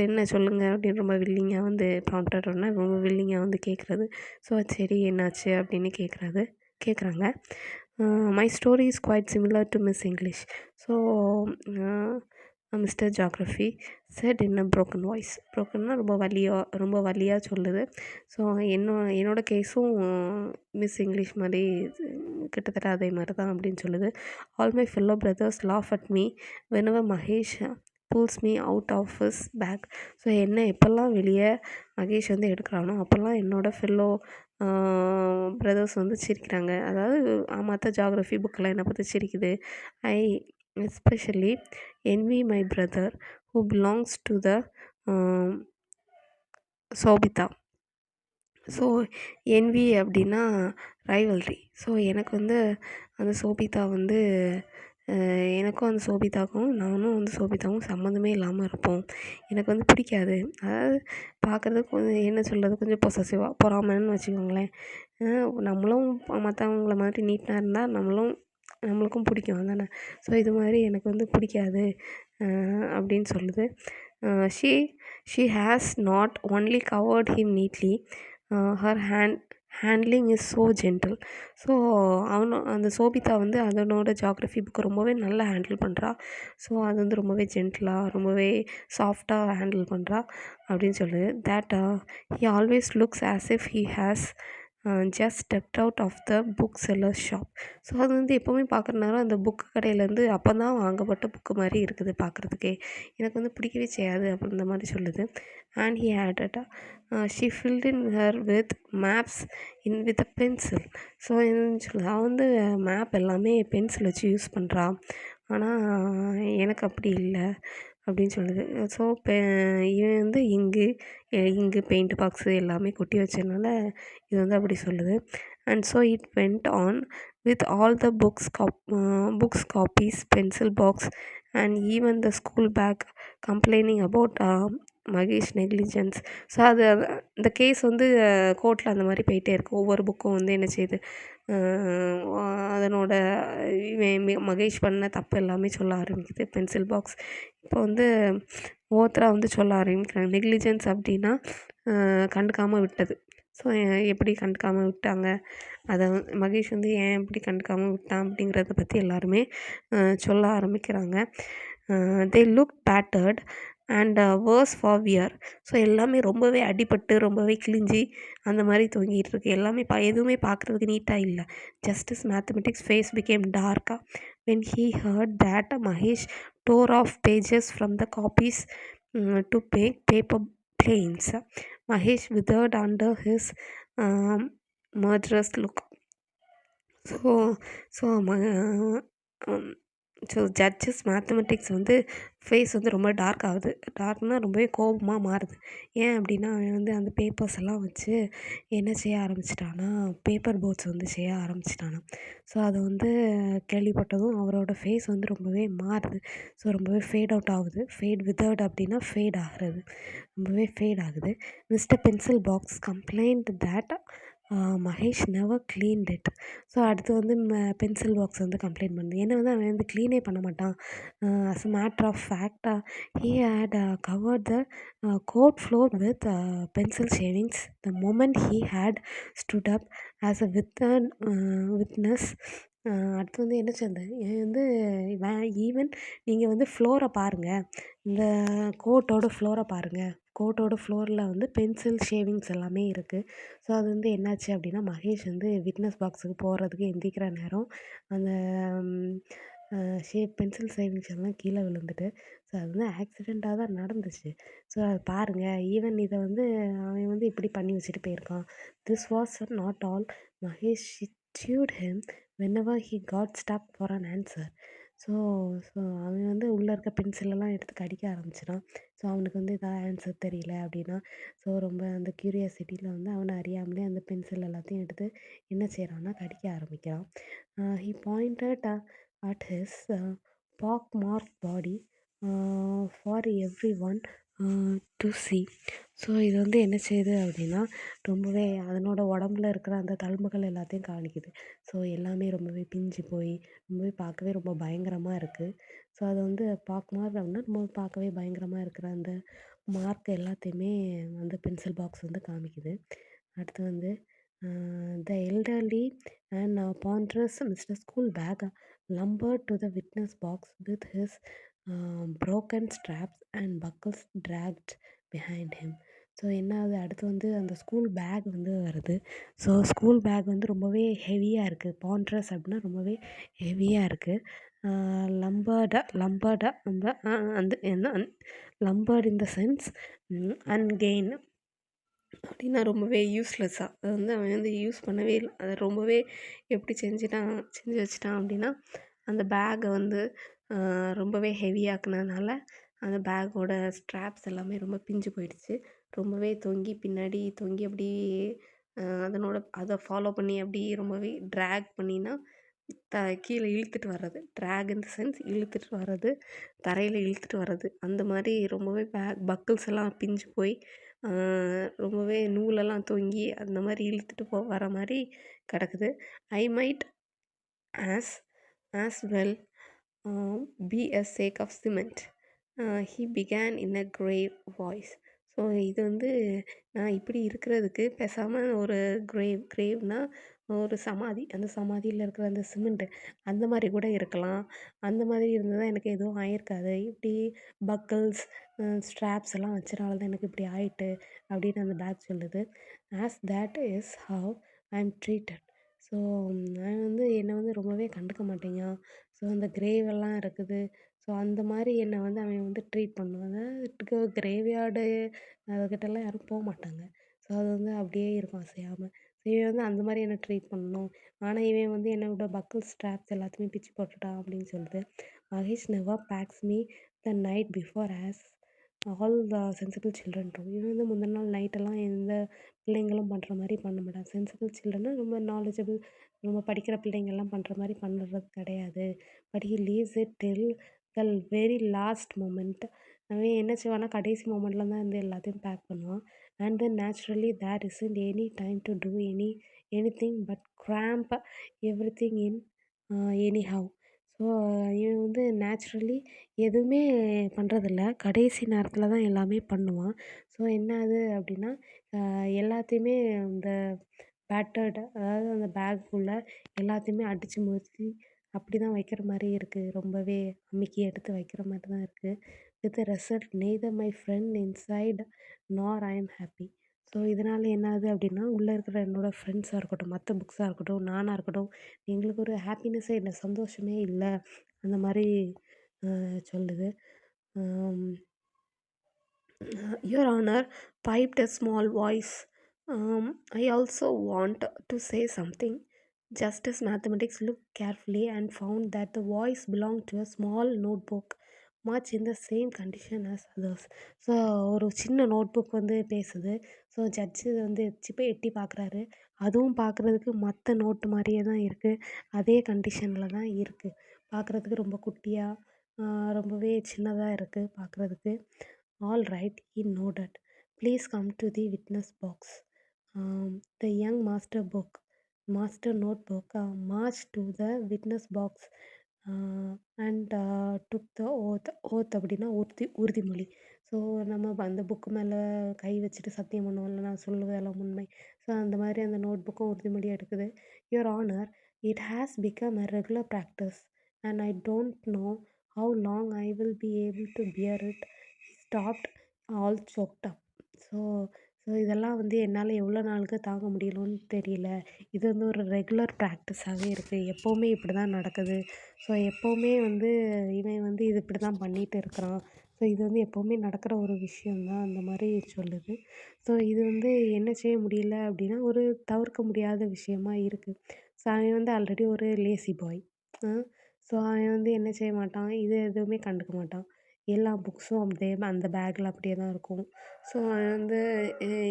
என்ன சொல்லுங்கள் அப்படின்னு ரொம்ப வில்லிங்காக வந்து ப்ராம்ப்டட்னா ரொம்ப வில்லிங்காக வந்து கேட்குறது. ஸோ சரி என்னாச்சு அப்படின்னு கேட்குறாங்க. My story is quite similar to Miss English. So Mister Geography said in a broken voice. ப்ரோக்கன்னா ரொம்ப வலியாக சொல்லுது. ஸோ என்னோட கேஸும் மிஸ் இங்கிலீஷ் மாதிரி கிட்டத்தட்ட அதே மாதிரி தான் அப்படின்னு சொல்லுது. All my fellow brothers laugh at me whenever Mahesh pulls me out of his bag. So என்ன எப்போல்லாம் வெளியே மகேஷ் வந்து எடுக்கிறானோ அப்போல்லாம் என்னோடய ஃபெல்லோ பிரதர்ஸ் வந்து சிரிக்கிறாங்க. அதாவது மற்ற ஜியாகிரஃபி புக்கெல்லாம் என்னை பார்த்து சிரிக்குது. I especially envy my brother who belongs to the சோபிதா. ஸோ envy அப்படின்னா ரைவல்ரி. ஸோ எனக்கு வந்து அந்த சோபிதா வந்து எனக்கும் அந்த சோபிதாவுக்கும் நானும் வந்து சோபிதாவும் சம்மந்தமே இல்லாமல் இருப்போம். எனக்கு வந்து பிடிக்காது. அதாவது பார்க்குறதுக்கு கொஞ்சம் என்ன சொல்கிறது, கொஞ்சம் பொசசிவாக பொறாமைன்னு வச்சுக்கோங்களேன். நம்மளும் மற்றவங்கள மாதிரி நீட்டாக இருந்தால் நம்மளுக்கும் பிடிக்கும் அதானே. ஸோ இது மாதிரி எனக்கு வந்து பிடிக்காது அப்படின்னு சொல்லுது. She has not only covered him neatly, her handling is so gentle. So அந்த சோபிதா வந்து அதனோட ஜியாகிரஃபி புக்கை ரொம்பவே நல்லா ஹேண்டில் பண்ணுறா. ஸோ அது வந்து ரொம்பவே ஜென்டிலாக ரொம்பவே சாஃப்டாக ஹேண்டில் பண்ணுறா அப்படின்னு சொல்லுது. That he always looks as if he has just stepped out of the book sellers shop. So அது வந்து எப்போவுமே பார்க்குற நேரம் அந்த புக்கு கடையிலேருந்து அப்போ தான் வாங்கப்பட்ட புக்கு மாதிரி இருக்குது பார்க்குறதுக்கே. எனக்கு வந்து பிடிக்கவே செய்யாது அப்படின்ற மாதிரி சொல்லுது. And he added she filled in her with maps with a pencil. So என்னன்னு சொல்லுது, அவள் வந்து மேப் எல்லாமே பென்சில் வச்சு யூஸ் பண்ணுறா. ஆனால் எனக்கு அப்படி இல்லை அப்படின்னு சொல்லுது. ஸோ இவன் வந்து இங்கு பெயிண்ட் பாக்ஸு எல்லாமே கொட்டி வச்சதுனால இது வந்து அப்படி சொல்லுது. And so it went on with all the books copies pencil box and even the school bag complaining about Mahesh negligence. So இந்த கேஸ் வந்து கோர்ட்டில் அந்த மாதிரி போயிட்டே இருக்குது. ஒவ்வொரு புக்கும் வந்து என்ன செய்யுது, அதனோட மகேஷ் பண்ண தப்பு எல்லாமே சொல்ல ஆரம்பிக்குது. பென்சில் பாக்ஸ் இப்போ வந்து ஒவ்வொருத்தராக வந்து சொல்ல ஆரம்பிக்கிறாங்க. நெக்லிஜென்ஸ் அப்படின்னா கண்டுக்காமல் விட்டது. ஸோ எப்படி கண்டுக்காமல் விட்டாங்க, அதை மகேஷ் வந்து ஏன் எப்படி கண்டுக்காமல் விட்டான் அப்படிங்கிறத பற்றி எல்லாருமே சொல்ல ஆரம்பிக்கிறாங்க. They look battered and worse for wear. So எல்லாமே ரொம்பவே அடிபட்டு ரொம்பவே கிழிஞ்சி அந்த மாதிரி தொங்கிட்டு இருக்கு. எல்லாமே எதுவுமே பார்க்குறதுக்கு நீட்டாக இல்லை. ஜஸ்டிஸ் மேத்தமெட்டிக்ஸ் ஃபேஸ் பிகேம் டார்க்கா when he heard that Mahesh tore off pages from the copies to make paper planes. Mahesh withered under his um, murderous look. So so so judges mathematics வந்து face வந்து ரொம்ப dark ஆகுது. டார்க்னால் ரொம்பவே கோபமாக மாறுது. ஏன் அப்படின்னா அவன் வந்து அந்த பேப்பர்ஸ் எல்லாம் வச்சு என்ன செய்ய ஆரம்பிச்சிட்டான்னா பேப்பர் போட்ஸ் வந்து செய்ய ஆரம்பிச்சிட்டானாம். ஸோ அதை வந்து கேள்விப்பட்டதும் அவரோட ஃபேஸ் வந்து ரொம்பவே மாறுது. ஸோ ரொம்பவே ஃபேட் அவுட் ஆகுது. ஃபேட் விதர்ட் அப்படின்னா ஃபேட் ஆகிறது, ரொம்பவே ஃபேட் ஆகுது. Mister pencil box complaint that Mahesh never cleaned it. So அடுத்து வந்து பென்சில் பாக்ஸ் வந்து கம்ப்ளைண்ட் பண்ணுது. ஏன்னா வந்து அவன் வந்து க்ளீனே பண்ண மாட்டான். As a matter of fact he had covered the court floor with pencil shavings the moment he had stood up as a witness. அடுத்து வந்து என்ன சொன்னது வந்து ஈவன் நீங்கள் வந்து ஃப்ளோரை பாருங்கள், இந்த கோர்ட்டோட ஃப்ளோரை பாருங்கள். கோர்ட்டோட ஃப்ளோரில் வந்து பென்சில் ஷேவிங்ஸ் எல்லாமே இருக்குது. ஸோ அது வந்து என்னாச்சு அப்படின்னா மகேஷ் வந்து விட்னஸ் பாக்ஸுக்கு போகிறதுக்கு எந்திரிக்கிற நேரம் அந்த பென்சில் ஷேவிங்ஸ் எல்லாம் கீழே விழுந்துட்டு, ஸோ அது வந்து ஆக்சிடெண்ட்டாக தான் நடந்துச்சு. ஸோ அது பாருங்கள், ஈவன் இதை வந்து அவன் வந்து இப்படி பண்ணி வச்சுட்டு போயிருக்கான். This was not all, Mahesh chewed him whenever he got stuck for an answer. So so அவன் வந்து உள்ளே இருக்க பென்சிலெல்லாம் எடுத்து கடிக்க ஆரம்பிச்சிடான். ஸோ அவனுக்கு வந்து எதாவது ஆன்சர் தெரியல அப்படின்னா, ஸோ ரொம்ப அந்த க்யூரியாசிட்டியில் வந்து அவனை அறியாமலே அந்த பென்சில் எல்லாத்தையும் எடுத்து என்ன செய்கிறான்னா கடிக்க ஆரம்பிக்கிறான். He pointed at his bookmark body for everyone to see. So இது வந்து என்ன செய்யுது அப்படின்னா ரொம்பவே அதனோட உடம்புல இருக்கிற அந்த தழும்புகள் எல்லாத்தையும் காணிக்குது. ஸோ எல்லாமே ரொம்பவே பிஞ்சு போய் ரொம்பவே பார்க்கவே ரொம்ப பயங்கரமாக இருக்குது. ஸோ அது வந்து மார்க் அப்படின்னா ரொம்ப பார்க்கவே பயங்கரமாக இருக்கிற அந்த மார்க் எல்லாத்தையுமே வந்து பென்சில் பாக்ஸ் வந்து காமிக்குது. அடுத்து வந்து த elderly and ponderous mister school bag lumbered to the witness box with his broken straps and buckles dragged behind him. So என்ன ஆகுது அடுத்து வந்து அந்த ஸ்கூல் பேக் வந்து வருது. ஸோ ஸ்கூல் பேக் வந்து ரொம்பவே ஹெவியாக இருக்குது. பாண்ட்ரஸ் அப்படின்னா ரொம்பவே ஹெவியாக இருக்குது. லம்பர்டா அந்த என்ன லம்பர்ட் இன் த சென்ஸ் அன்கெயின் அப்படின்னா ரொம்பவே யூஸ்லெஸ்ஸாக, அது வந்து அவன் வந்து யூஸ் பண்ணவே இல்லை. அதை ரொம்பவே எப்படி செஞ்சு வச்சுட்டான் அப்படின்னா அந்த பேக்கை வந்து ரொம்பவே ஹெவியாக்குனதுனால அந்த பேக்கோட ஸ்ட்ராப்ஸ் எல்லாமே ரொம்ப பிஞ்சு போயிடுச்சு. ரொம்பவே தொங்கி பின்னாடி தொங்கி அப்படியே அதை ஃபாலோ பண்ணி அப்படியே ரொம்பவே ட்ராக் பண்ணினா கீழே இழுத்துட்டு வர்றது. ட்ராக் இன் த சென்ஸ் இழுத்துட்டு வர்றது, தரையில் இழுத்துட்டு வர்றது. அந்த மாதிரி ரொம்பவே பக்கிள்ஸ் எல்லாம் பிஞ்சு போய் ரொம்பவே நூலெல்லாம் தொங்கி அந்த மாதிரி இழுத்துட்டு வர மாதிரி கிடக்குது. I might as as well be a sack of cement he began in a grave voice. So இது வந்து நான் இப்படி இருக்கிறதுக்கு பேசாமல் ஒரு கிரேவ்னால் ஒரு சமாதி, அந்த சமாதியில் இருக்கிற அந்த சிமெண்ட்டு அந்த மாதிரி கூட இருக்கலாம். அந்த மாதிரி இருந்தால் தான் எனக்கு எதுவும் ஆயிருக்காது. இப்படி பக்கிள்ஸ் ஸ்ட்ராப்ஸ் எல்லாம் வச்சனால தான் எனக்கு இப்படி ஆயிட்டு அப்படின்னு அந்த பேக் சொல்லுது. As that is how I am treated. So நான் வந்து என்னை வந்து ரொம்பவே கண்டுக்க மாட்டேங்கான். ஸோ அந்த கிரேவெல்லாம் இருக்குது. ஸோ அந்த மாதிரி என்னை வந்து அவன் வந்து ட்ரீட் பண்ணுவான். அதாவது கிரேவ்யார்டு அதுக்கிட்டலாம் யாரும் போகமாட்டாங்க. ஸோ அது வந்து அப்படியே இருக்கும் அசையாமல். ஸோ இவன் வந்து அந்த மாதிரி என்னை ட்ரீட் பண்ணணும். ஆனால் இவன் வந்து என்னோட பக்கிள் ஸ்ட்ராப்ஸ் எல்லாத்தையுமே பிச்சு போட்டுட்டான் அப்படின்னு சொல்லுது. Mahesh never packs me the night before as all the sensible children do. இவன் வந்து முந்தின நாள் நைட்டெல்லாம் எந்த பிள்ளைங்களும் பண்ணுற மாதிரி பண்ண மாட்டான். சென்சிபிள் சில்ட்ரன்னா ரொம்ப நாலேஜபிள், ரொம்ப படிக்கிற பிள்ளைங்கள்லாம் பண்ணுற மாதிரி பண்ணுறது கிடையாது. But he leaves it till the very last moment. அவன் என்ன செய்வான்னா கடைசி மொமெண்ட்டில் தான் வந்து எல்லாத்தையும் பேக் பண்ணுவான். And then naturally there isn't any time to do anything but cram everything in anyhow. So இவன் வந்து நேச்சுரலி எதுவுமே பண்ணுறதில்ல. கடைசி நேரத்தில் தான் எல்லாமே பண்ணுவான். ஸோ என்ன ஆகுது அப்படின்னா எல்லாத்தையுமே இந்த பேட்டர்டு, அதாவது அந்த பேக்குள்ள எல்லாத்தையுமே அடித்து அப்படி தான் வைக்கிற மாரி இருக்கு. ரொம்பவே அமுக்கி எடுத்து வைக்கிற மாரி தான் இருக்கு. With the result neither my friend inside நார் ஐ அம் ஹேப்பி. ஸோ இதனால என்ன ஆகுது அப்படின்னா, உள்ள இருக்கிற என்னோட ஃப்ரெண்ட்ஸா இருக்கட்டும், மத்த புக்ஸா இருக்கட்டும், நானா இருக்கட்டும், எங்களுக்கு ஒரு ஹேப்பினஸ்ஸே இல்ல. சந்தோஷமே இல்ல. அந்த மாரி சொல்லுது. அம் Your Honor, piped a small voice. I also want to say something. Justice Mathematics looked carefully and found that the voice belonged to a small notebook, much in the same condition as others. So ஒரு சின்ன notebook வந்து பேசுது. So judge வந்து போய் எட்டி பார்க்குறாரு. அதுவும் பார்க்குறதுக்கு மற்ற நோட்டு மாதிரியே தான் இருக்குது. அதே கண்டிஷனில் தான் இருக்குது. பார்க்குறதுக்கு ரொம்ப குட்டியாக, ரொம்பவே சின்னதாக இருக்குது பார்க்குறதுக்கு. All right, he nodded. Please come to the witness box. The young master notebook, marched to the witness box and took the oath. Oath அப்படின்னா உறுதிமொழி. ஸோ நம்ம அந்த புக்கு மேலே கை வச்சுட்டு சத்தியம் பண்ணுவோம்ல, நான் சொல்லுவதெல்லாம் உண்மை. ஸோ அந்த மாதிரி அந்த நோட் புக்கும் உறுதிமொழி எடுக்குது. Your honour, it has become a regular practice and I don't know how long I will be able to bear it. Stopped all choked up. So so இதெல்லாம் வந்து என்னால் எவ்வளோ நாளுக்கு தாங்க முடியணும்னு தெரியல. இது வந்து ஒரு ரெகுலர் ப்ராக்டிஸாகவே இருக்குது. எப்போவுமே இப்படி தான் நடக்குது. ஸோ எப்போவுமே வந்து இவன் வந்து இது இப்படி தான் பண்ணிகிட்டு இருக்கிறான். ஸோ இது வந்து எப்போவுமே நடக்கிற ஒரு விஷயம் தான் அந்த மாதிரி சொல்லுது. ஸோ இது வந்து என்ன செய்ய முடியல அப்படின்னா, ஒரு தவிர்க்க முடியாத விஷயமா இருக்குது. ஸோ அவன் வந்து ஆல்ரெடி ஒரு லேசி பாய். ஸோ அவன் வந்து என்ன செய்ய மாட்டான், இது எதுவுமே கண்டுக்க மாட்டான். எல்லா புக்ஸும் அப்படியே அந்த பேக்கில் அப்படியே தான் இருக்கும். ஸோ அவன் வந்து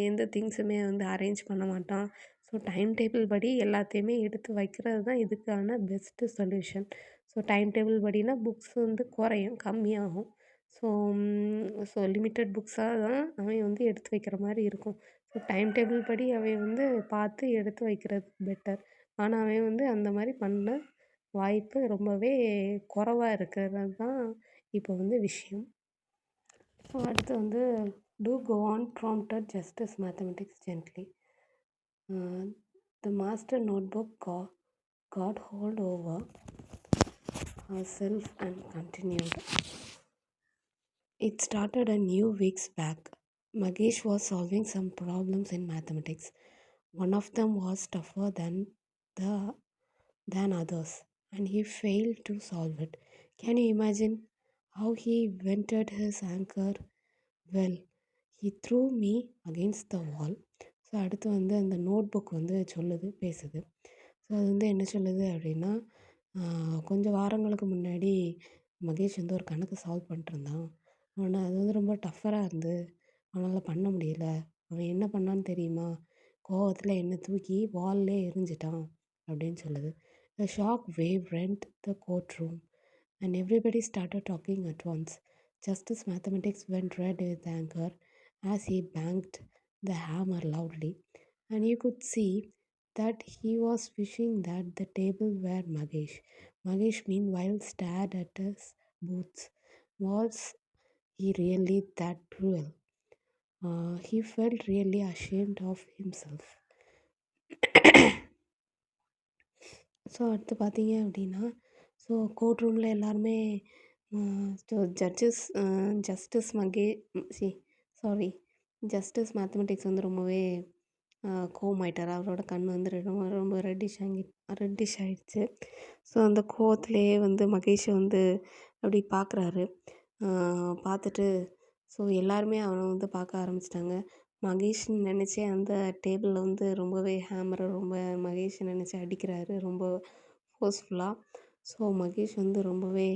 எந்த திங்ஸுமே வந்து அரேஞ்ச் பண்ண மாட்டான். ஸோ டைம் டேபிள் படி எல்லாத்தையுமே எடுத்து வைக்கிறது தான் இதுக்கான best solution. So time table படினா புக்ஸ் வந்து குறையும், கம்மியாகும். ஸோ ஸோ லிமிட்டட் புக்ஸாக தான் அவன் வந்து எடுத்து வைக்கிற மாரி இருக்கும். ஸோ டைம் டேபிள் படி அவன் வந்து பார்த்து எடுத்து வைக்கிறது பெட்டர். ஆனால் அவன் வந்து அந்த மாரி பண்ண வாய்ப்பு ரொம்பவே குறைவா இருக்கிறது தான் இப்போ வந்து விஷயம். ஸோ அடுத்து வந்து do go on prompted Justice Mathematics gently. The master notebook got hold over herself and continued. It started a new weeks back. Magesh was solving some problems in mathematics. One of them was tougher the than others, and he failed to solve it. Can you imagine how he vented his anger? Well, he threw me against the wall. So அடுத்து வந்து அந்த note book வந்து பேசுது. So அது வந்து என்ன சொல்லுது அப்படின்னா, கொஞ்சம் வாரங்களுக்கு முன்னாடி மகேஷ் வந்து ஒரு கணக்கு சால்வ் பண்ணிட்டுருந்தான். ஆனால் அது வந்து ரொம்ப டஃபராக இருந்து அவனால் பண்ண முடியல. அவன் என்ன பண்ணான்னு தெரியுமா? கோவத்தில் என்னை தூக்கி வால்லே எறிஞ்சிட்டான் அப்படின்னு சொல்லுது. The shock wave rent the courtroom, and everybody started talking at once. Justice Mathematics went red with anger as he banged the hammer loudly, and you could see that he was wishing that the table were Magesh. Magesh, meanwhile, stared at his boots. Was he really that cruel? He felt really ashamed of himself. So அடுத்து பார்த்தீங்க அப்படின்னா, so court ரூமில் எல்லாருமே so justice sorry justice mathematics வந்து ரொம்பவே கோவமாயிட்டார். அவரோட கண் வந்து ரொம்ப ரொம்ப ரெட்டிஷ் ஆயிடுச்சு. ஸோ அந்த கோவத்திலேயே வந்து மகேஷை வந்து அப்படி பார்க்குறாரு. பார்த்துட்டு ஸோ எல்லாருமே அவனை வந்து பார்க்க ஆரம்பிச்சிட்டாங்க. மகேஷ்னு நினச்சே அந்த டேபிளில் வந்து ரொம்பவே ஹேமரை ரொம்ப மகேஷை நினச்சி அடிக்கிறாரு ரொம்ப ஃபோர்ஸ்ஃபுல்லாக. ஸோ மகேஷ் வந்து ரொம்பவே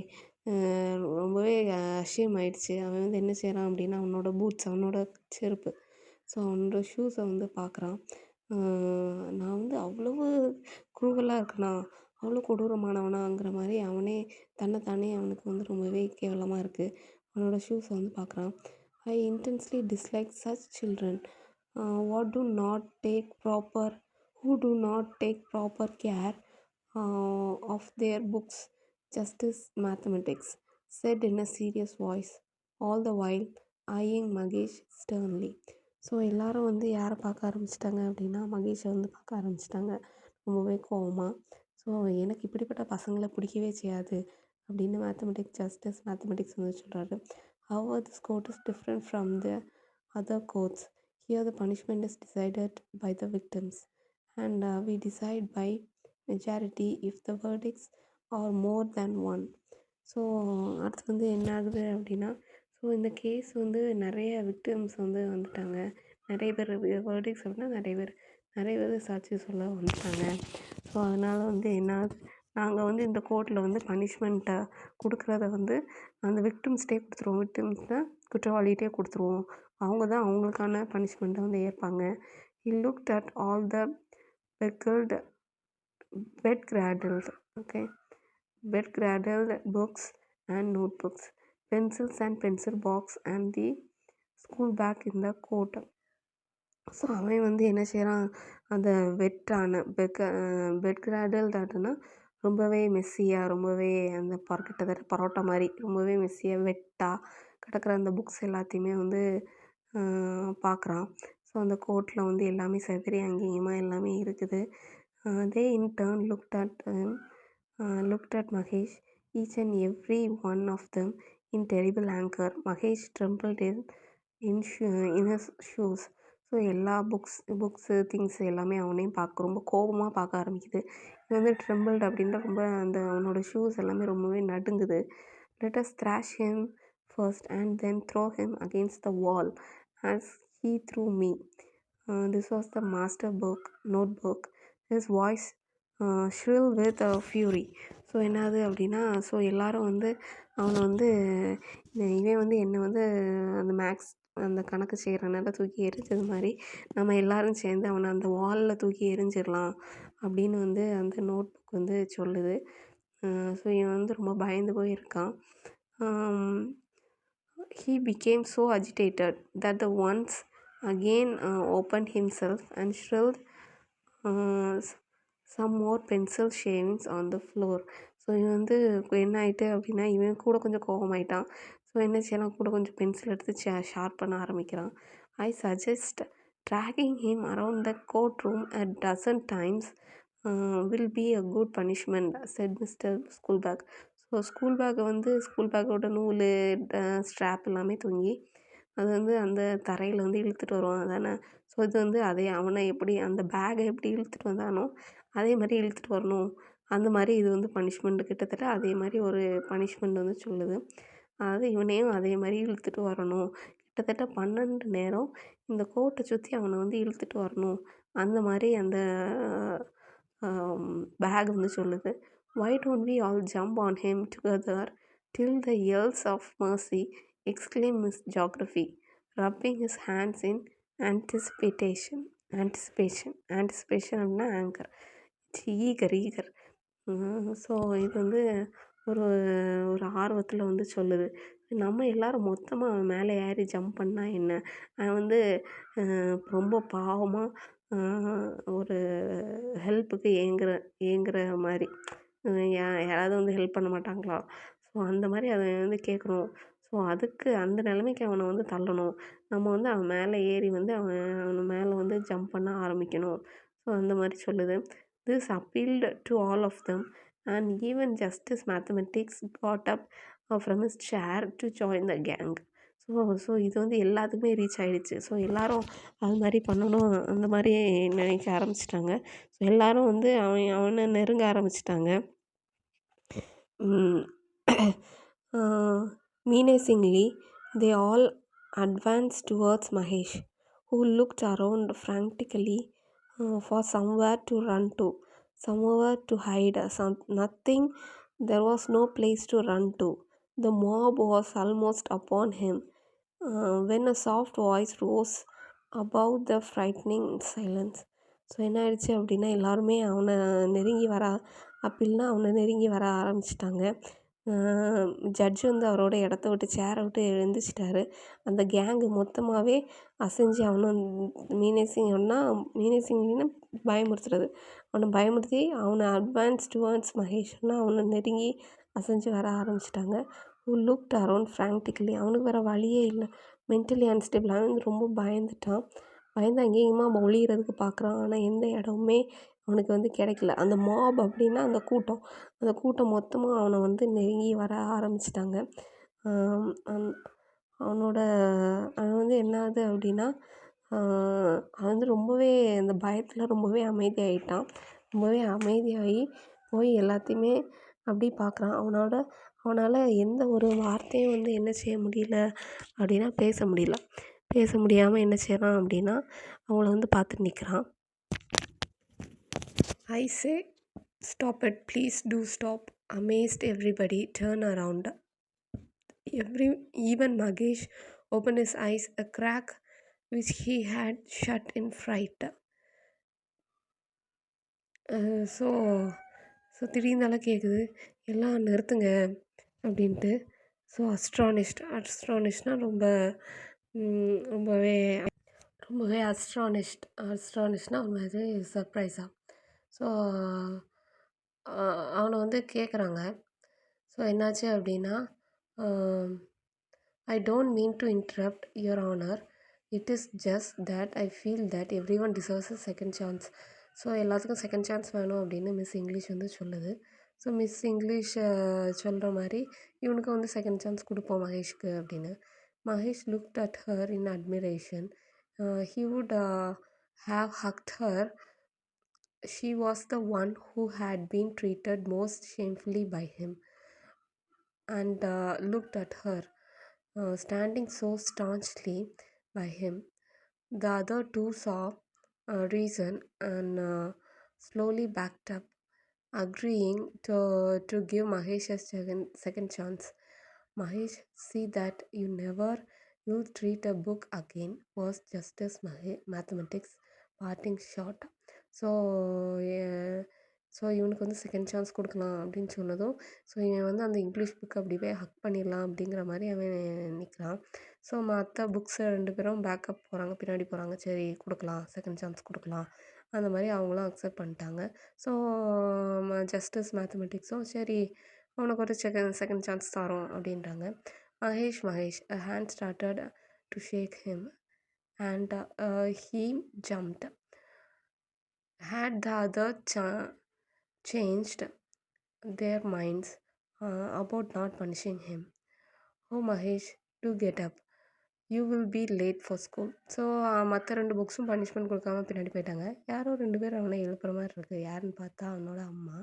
ரொம்பவே அஷேம் ஆயிடுச்சு. அவன் வந்து என்ன செய்கிறான் அப்படின்னா, அவனோட பூட்ஸ், அவனோட செருப்பு, ஸோ அவனோட ஷூஸை வந்து பார்க்குறான். நான் வந்து அவ்வளவு க்ரூவலாக இருக்கனா, அவ்வளோ கொடூரமானவனாங்கிற மாதிரி அவனே தன்னைத்தானே அவனுக்கு வந்து ரொம்பவே கேவலமாக இருக்குது. அவனோட ஷூஸை வந்து பார்க்குறான். I intensely dislike such children what do not take proper who do not take proper care of their books. Justice Mathematics said in a serious voice, all the while eyeing Magesh sternly. So எல்லாரும் வந்து யாரை பார்க்க ஆரம்பிச்சிட்டாங்க அப்படின்னா, மகேஷை வந்து பார்க்க ஆரம்பிச்சிட்டாங்க ரொம்பவே கோவமாக. ஸோ எனக்கு இப்படிப்பட்ட பசங்கள பிடிக்கவே செய்யாது அப்படின்னு ஜஸ்டிஸ் மேத்தமெட்டிக்ஸ் வந்து சொல்றாரு. However, this quote is different from the other quotes. Here the punishment is decided by the victims, and we decide by majority if the verdicts are more than one. So அடுத்து வந்து என்ன ஆகுது அப்படின்னா, so இந்த case வந்து நிறைய victims வந்து வந்துட்டாங்க. நிறைய பேர் வேர்டிக்ஸ் அப்படின்னா நிறைய பேர் சாட்சி சொல்ல வந்துட்டாங்க. ஸோ அதனால் வந்து என்ன ஆகுது, நாங்கள் வந்து இந்த கோர்ட்டில் வந்து பனிஷ்மெண்ட்டை கொடுக்குறத வந்து அந்த விக்டிம்ஸ்ட்டே கொடுத்துருவோம். விக்டிம்ஸ்னால் குற்றவாளிகிட்டே கொடுத்துருவோம். அவங்க தான் அவங்களுக்கான பனிஷ்மெண்ட்டை வந்து ஏற்பாங்க. He looked at all the beckled bed cradled, okay, bed cradled books and notebooks, pencils and pencil box and the school bag in the coat. So அவன் வந்து என்ன செய்கிறான், அந்த வெட்டான பெட் கிராடல் தாட்டுனா ரொம்பவே மெஸ்ஸியாக, ரொம்பவே அந்த கிட்டத்தட்ட பரோட்டா மாதிரி ரொம்பவே மெஸ்ஸியாக வெட்டாக கிடக்கிற அந்த புக்ஸ் எல்லாத்தையுமே வந்து பார்க்குறான். ஸோ அந்த கோட்டில் வந்து எல்லாமே சிதறி அங்கேயுமா எல்லாமே இருக்குது. They in turn looked at Mahesh, each and every one of them in terrible anger. Mahesh trembled in his shoes. So எல்லா புக்ஸு திங்ஸ் எல்லாமே அவனையும் ரொம்ப கோபமாக பார்க்க ஆரம்பிக்குது. இது வந்து ட்ரெம்பிள்டு அப்படின்ற ரொம்ப அந்த அவனோட ஷூஸ் எல்லாமே ரொம்பவே நடுங்குது. Let us thrash him first and then throw him against the wall as he threw me. This was the master notebook. His voice shrill with fury. So என்னது அப்படின்னா, ஸோ எல்லாரும் வந்து அவனை வந்து இவன் வந்து என்னை வந்து அந்த மேக்ஸ் அந்த கணக்கு செய்கிறனால தூக்கி எறிஞ்சது மாதிரி நம்ம எல்லாரும் சேர்ந்து அவனை அந்த வாலில் தூக்கி எறிஞ்சிடலாம் அப்படின்னு வந்து அந்த நோட் புக் வந்து சொல்லுது. ஸோ இவன் வந்து ரொம்ப பயந்து போயிருக்கான். He became so agitated that the once again opened himself and shrilled some more pencil shavings on the floor. So இவன் வந்து என்ன ஆகிட்டு அப்படின்னா, இவன் கூட கொஞ்சம் கோபமாயிட்டான். ஸோ என்ன செய்யலாம், கூட கொஞ்சம் பென்சில் எடுத்து ஷார்ப் பண்ண ஆரம்பிக்கிறான். I suggest dragging him around the courtroom a dozen times will be a good punishment, said Mr. Schoolbag. So school பேக்கோட நூல் ஸ்ட்ராப் எல்லாமே தொங்கி அது வந்து அந்த தரையில் வந்து இழுத்துட்டு வருவான் அதானே. ஸோ இது வந்து அவனை எப்படி அந்த பேக்கை எப்படி இழுத்துட்டு வந்தானோ அதே மாதிரி இழுத்துட்டு வரணும். அந்த மாதிரி இது வந்து பனிஷ்மெண்ட் கிட்டத்தட்ட அதே மாதிரி ஒரு பனிஷ்மெண்ட் வந்து சொல்லுது. அதாவது இவனையும் அதே மாதிரி இழுத்துட்டு வரணும். கிட்டத்தட்ட 12 நேரம் இந்த கோர்ட்டை சுற்றி அவனை வந்து இழுத்துட்டு வரணும். அந்த மாதிரி அந்த பேக் வந்து சொல்லுது. Why don't we all jump on him together till the yells of mercy, exclaimed Miss Geography, rubbing his hands in anticipation அப்படின்னா ஆங்கர், ஈகர். ஸோ இது வந்து ஒரு ஒரு ஆர்வத்தில் வந்து சொல்லுது. நம்ம எல்லோரும் மொத்தமாக அவன் மேலே ஏறி ஜம்ப் பண்ணால் என்ன, அவன் வந்து ரொம்ப பாவமாக ஒரு ஹெல்ப்புக்கு ஏங்குற மாதிரி யாராவது வந்து ஹெல்ப் பண்ண மாட்டாங்களா, ஸோ அந்த மாதிரி அதை வந்து கேட்குறோம். ஸோ அதுக்கு அந்த நிலைமைக்கு அவனை வந்து தள்ளணும். நம்ம வந்து அவன் மேலே ஏறி வந்து அவன் மேலே வந்து ஜம்ப் பண்ண ஆரம்பிக்கணும். ஸோ அந்த மாதிரி சொல்லுது. This appealed to all of them, and even Justice Mathematics got up from his chair to join the gang. So இது வந்து எல்லாத்துக்குமே ரீச் ஆகிடுச்சு. ஸோ எல்லோரும் அது மாதிரி பண்ணணும் அந்த மாதிரி நினைக்க ஆரம்பிச்சிட்டாங்க. ஸோ எல்லோரும் வந்து அவனை நெருங்க ஆரம்பிச்சிட்டாங்க. Menacingly, they all advanced towards Mahesh, who looked around frantically for somewhere to run to, somewhere to hide. Nothing, there was no place to run to. The mob was almost upon him when a soft voice rose above the frightening silence. So என்ன ஆயிடுச்சு அப்படின்னா, எல்லாருமே அவனை நெருங்கி வர ஆரம்பிச்சிட்டாங்க. Judge வந்து அவரோட இடத்த விட்டு சேரை விட்டு எழுந்திரிச்சிட்டாரு. அந்த கேங்கு மொத்தமாகவே அசைஞ்சு மீனேசிங்னா பயமுறுத்துறது, அவனை பயமுறுத்தி அவனை அட்வான்ஸ் டுவர்ட்ஸ் மகேஷ்னா அவனை நெருங்கி அசைஞ்சு வர ஆரம்பிச்சிட்டாங்க. who looked around frantically, அவனுக்கு வேறு வழியே இல்லை. மென்டலி அன்ஸ்டேபிள், அவன் வந்து ரொம்ப பயந்துட்டான். பயந்து அங்கேயுமா ஒளியறதுக்கு பார்க்குறான். ஆனால் எந்த இடமுமே அவனுக்கு வந்து கிடைக்கல. அந்த மாப் அப்படின்னா அந்த கூட்டம். அந்த கூட்டம் மொத்தமா அவனை வந்து நெருங்கி வர ஆரம்பிச்சுட்டாங்க. அந் அவனோட அவன் வந்து என்ன ஆகுது அப்படின்னா, அவன் வந்து ரொம்பவே அந்த பயத்தில் ரொம்பவே அமைதியாயிட்டான். ரொம்பவே அமைதியாகி போய் எல்லாத்தையுமே அப்படி பார்க்குறான். அவனால் எந்த ஒரு வார்த்தையும் வந்து என்ன செய்ய முடியல அப்படின்னா பேச முடியல. பேச முடியாமல் என்ன செய்கிறான் அப்படின்னா அவங்கள வந்து பார்த்துட்டு நிற்கிறான். I say, stop it, please do stop. Amazed everybody turn around. Even Magesh opened his eyes a crack which he had shut in fright. So so திடீர்னு கேட்குது, எல்லாம் நிறுத்துங்க அப்படின்ட்டு. ஸோ அஸ்ட்ரானிஷ்னால் ரொம்பவே ரொம்பவே அஸ்ட்ரானிஷ்னால் ஒரு மாதிரி சர்ப்ரைஸாக. ஸோ அவனை வந்து கேட்குறாங்க. ஸோ என்னாச்சு அப்படின்னா, I don't mean to interrupt your honour. It is just that I feel that every one deserves a second chance. So எல்லாத்துக்கும் செகண்ட் சான்ஸ் வேணும் அப்படின்னு மிஸ் இங்கிலீஷ் வந்து சொல்லுது. ஸோ மிஸ் இங்கிலீஷ் சொல்கிற மாதிரி இவனுக்கு வந்து செகண்ட் சான்ஸ் கொடுப்போம் மகேஷ்க்கு அப்படின்னு. Mahesh looked at her in admiration. He would have hugged her. She was the one who had been treated most shamefully by him, and looked at her, standing so staunchly by him. The other two saw reason and slowly backed up, agreeing to give Mahesh a second chance. Mahesh, see that you never will treat a book again was just as mathematics parting shot. So இவனுக்கு வந்து second chance கொடுக்கலாம் அப்படின்னு சொன்னதும், so இவன் வந்து அந்த English book அப்படியே ஹக் பண்ணிடலாம் அப்படிங்கிற மாதிரி அவன் நிற்கிறான். ஸோ மற்ற புக்ஸை 2 பேரும் பேக்கப் போகிறாங்க, பின்னாடி போகிறாங்க. சரி கொடுக்கலாம், செகண்ட் சான்ஸ் கொடுக்கலாம், அந்த மாதிரி அவங்களும் அக்செப்ட் பண்ணிட்டாங்க. ஸோ ஜஸ்டிஸ் மேத்தமெட்டிக்ஸும் சரி அவனுக்கு ஒரு செகண்ட் சான்ஸ் தரோம் அப்படின்றாங்க. Mahesh a hand started to shake him and he jumped. Had the other changed their minds about not punishing him? Oh Mahesh, do get up. You will be late for school. So மற்ற 2 புக்ஸும் punishment கொடுக்காம பின்னாடி போயிட்டாங்க. யாரோ 2 பேர் அவனை எழுப்புற மாதிரி இருக்குது. யாருன்னு பார்த்தா அவனோட அம்மா.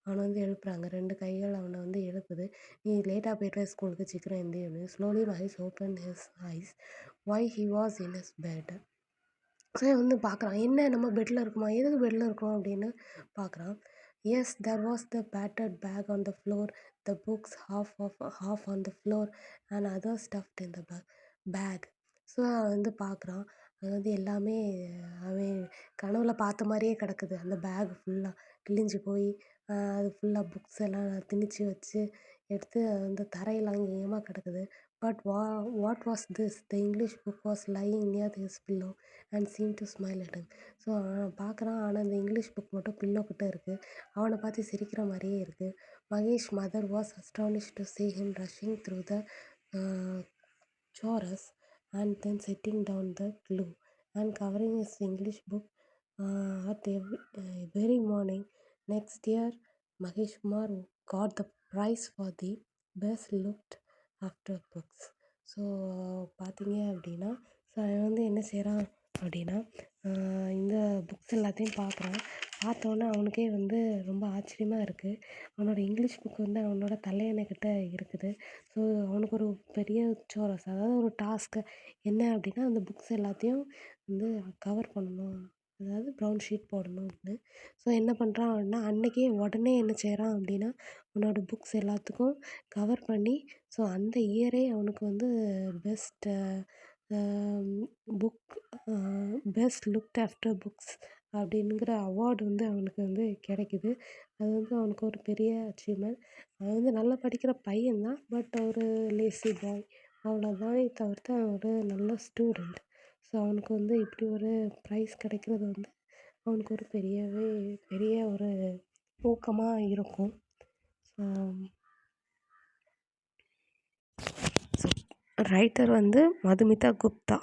அவனை வந்து எழுப்புறாங்க. 2 கைகள் அவனை வந்து எழுப்புது. நீ லேட்டாக போய்ட்டு ஸ்கூலுக்கு சீக்கிரம் எந்திரின்னு. Slowly Mahesh open his eyes why he was in his bed. So வந்து பார்க்குறான், என்ன நம்ம பெட்டில் இருக்குமா, எதுக்கு பெட்டில் இருக்கோம் அப்படின்னு பார்க்குறான். Yes, there was the battered bag on the floor, the books half on the floor and other stuffed in the bag. So அவன் வந்து பார்க்குறான், அது வந்து எல்லாமே அவன் கனவுல பார்த்த மாதிரியே கிடக்குது. அந்த பேக் ஃபுல்லாக கிழிஞ்சு போய் அது ஃபுல்லாக புக்ஸ் எல்லாம் திணிச்சு வச்சு எடுத்து அந்த தரையில் அங்கேயுமா கிடக்குது. But what was this? The English book was lying near his pillow and seem to smile at him. So அவன் பார்க்குறான், ஆனால் அந்த இங்கிலீஷ் புக் மட்டும் பில்லோ கிட்ட இருக்குது. அவனை பார்த்து சிரிக்கிற மாதிரியே இருக்குது. Mahesh mother was astonished to see him rushing through the chorus and then setting down the glue and covering his English book at very morning. Next year, Mahesh Kumar got the prize for the best looked after books. So பார்த்தீங்க அப்படின்னா, so அவன் வந்து என்ன செய்கிறான் அப்படின்னா, இந்த books எல்லாத்தையும் பார்க்குறான். பார்த்தோன்னே அவனுக்கே வந்து ரொம்ப ஆச்சரியமாக இருக்குது. அவனோட இங்கிலீஷ் புக் வந்து அவனோட தலையணைக்கிட்ட இருக்குது. ஸோ அவனுக்கு ஒரு பெரிய சோரஸ், அதாவது ஒரு டாஸ்க்கு என்ன அப்படின்னா, அந்த புக்ஸ் எல்லாத்தையும் வந்து கவர் பண்ணணும், அதாவது ப்ரவுன் ஷீட் போடணும் அப்படின்னு. ஸோ என்ன பண்ணுறான் அப்படின்னா, அன்றைக்கே உடனே என்ன செய்கிறான் அப்படின்னா, அவனோட புக்ஸ் எல்லாத்துக்கும் கவர் பண்ணி, ஸோ அந்த இயரே அவனுக்கு வந்து best book best looked after books அப்படிங்கிற அவார்டு வந்து அவனுக்கு வந்து கிடைக்கிது. அது வந்து அவனுக்கு ஒரு பெரிய அச்சீவ்மெண்ட். அவன் வந்து நல்லா படிக்கிற பையன்தான், பட் ஒரு லேசி பாய் அவ்வளோதானே தவிர்த்து அவன் ஒரு நல்ல ஸ்டூடெண்ட். ஸோ அவனுக்கு வந்து இப்படி ஒரு ப்ரைஸ் கிடைக்கிறது வந்து அவனுக்கு ஒரு பெரிய ஒரு ஊக்கமாக இருக்கும். ஸோ ரைட்டர் வந்து மதுமிதா குப்தா.